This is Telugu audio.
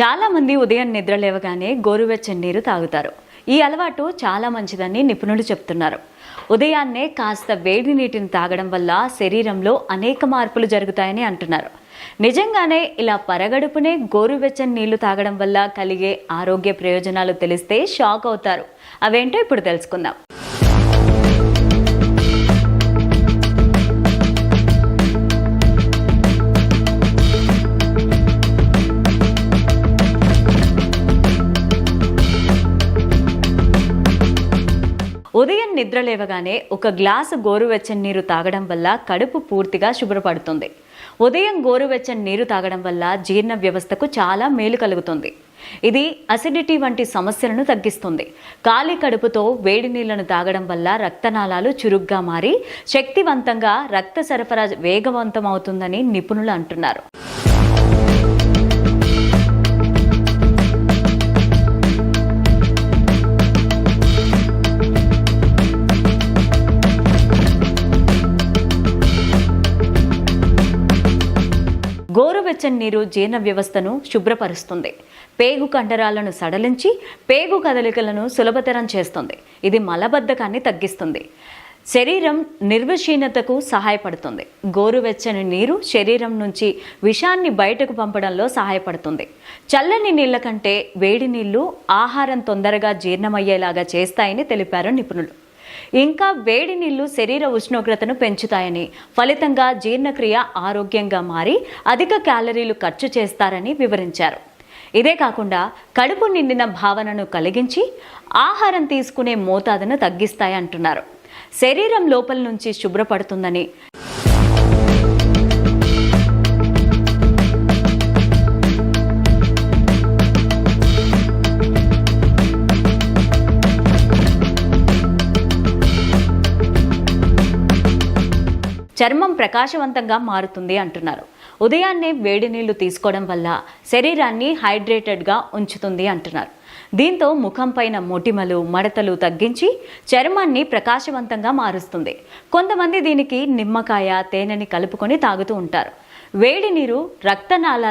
చాలామంది ఉదయం నిద్ర లేవగానే గోరువెచ్చని నీరు తాగుతారు. ఈ అలవాటు చాలా మంచిదని నిపుణులు చెప్తున్నారు. ఉదయాన్నే కాస్త వేడి నీటిని తాగడం వల్ల శరీరంలో అనేక మార్పులు జరుగుతాయని అంటున్నారు. నిజంగానే ఇలా పరగడుపునే గోరువెచ్చని నీళ్లు తాగడం వల్ల కలిగే ఆరోగ్య ప్రయోజనాలు తెలిస్తే షాక్ అవుతారు. అవేంటో ఇప్పుడు తెలుసుకుందాం. ఉదయం నిద్ర లేవగానే ఒక గ్లాసు గోరువెచ్చని నీరు తాగడం వల్ల కడుపు పూర్తిగా శుభ్రపడుతుంది. ఉదయం గోరువెచ్చని నీరు తాగడం వల్ల జీర్ణ వ్యవస్థకు చాలా మేలు కలుగుతుంది. ఇది అసిడిటీ వంటి సమస్యలను తగ్గిస్తుంది. ఖాళీ కడుపుతో వేడి నీళ్లను తాగడం వల్ల రక్తనాళాలు చురుగ్గా మారి శక్తివంతంగా రక్త సరఫరా వేగవంతం అవుతుందని నిపుణులు అంటున్నారు. గోరువెచ్చని నీరు జీర్ణ వ్యవస్థను శుభ్రపరుస్తుంది. పేగు కండరాలను సడలించి పేగు కదలికలను సులభతరం చేస్తుంది. ఇది మలబద్ధకాన్ని తగ్గిస్తుంది. శరీరం నిర్విషీణతకు సహాయపడుతుంది. గోరువెచ్చని నీరు శరీరం నుంచి విషాన్ని బయటకు పంపడంలో సహాయపడుతుంది. చల్లని నీళ్ల కంటే వేడి నీళ్లు ఆహారం తొందరగా జీర్ణమయ్యేలాగా చేస్తాయని తెలిపారు నిపుణులు. ఇంకా వేడి నీళ్లు శరీర ఉష్ణోగ్రతను పెంచుతాయని, ఫలితంగా జీర్ణక్రియ ఆరోగ్యంగా మారి అధిక క్యాలరీలు ఖర్చు చేస్తారని వివరించారు. ఇదే కాకుండా కడుపు నిండిన భావనను కలిగించి ఆహారం తీసుకునే మోతాదును తగ్గిస్తాయంటున్నారు. శరీరం లోపల నుంచి శుభ్రపడుతుందని, చర్మం ప్రకాశవంతంగా మారుతుంది అంటున్నారు. ఉదయాన్నే వేడి నీళ్లు తీసుకోవడం వల్ల శరీరాన్ని హైడ్రేటెడ్గా ఉంచుతుంది అంటున్నారు. దీంతో ముఖం పైన మొటిమలు, మడతలు తగ్గించి చర్మాన్ని ప్రకాశవంతంగా మారుస్తుంది. కొంతమంది దీనికి నిమ్మకాయ, తేనెని కలుపుకొని తాగుతూ ఉంటారు. వేడి నీరు రక్తనాళాల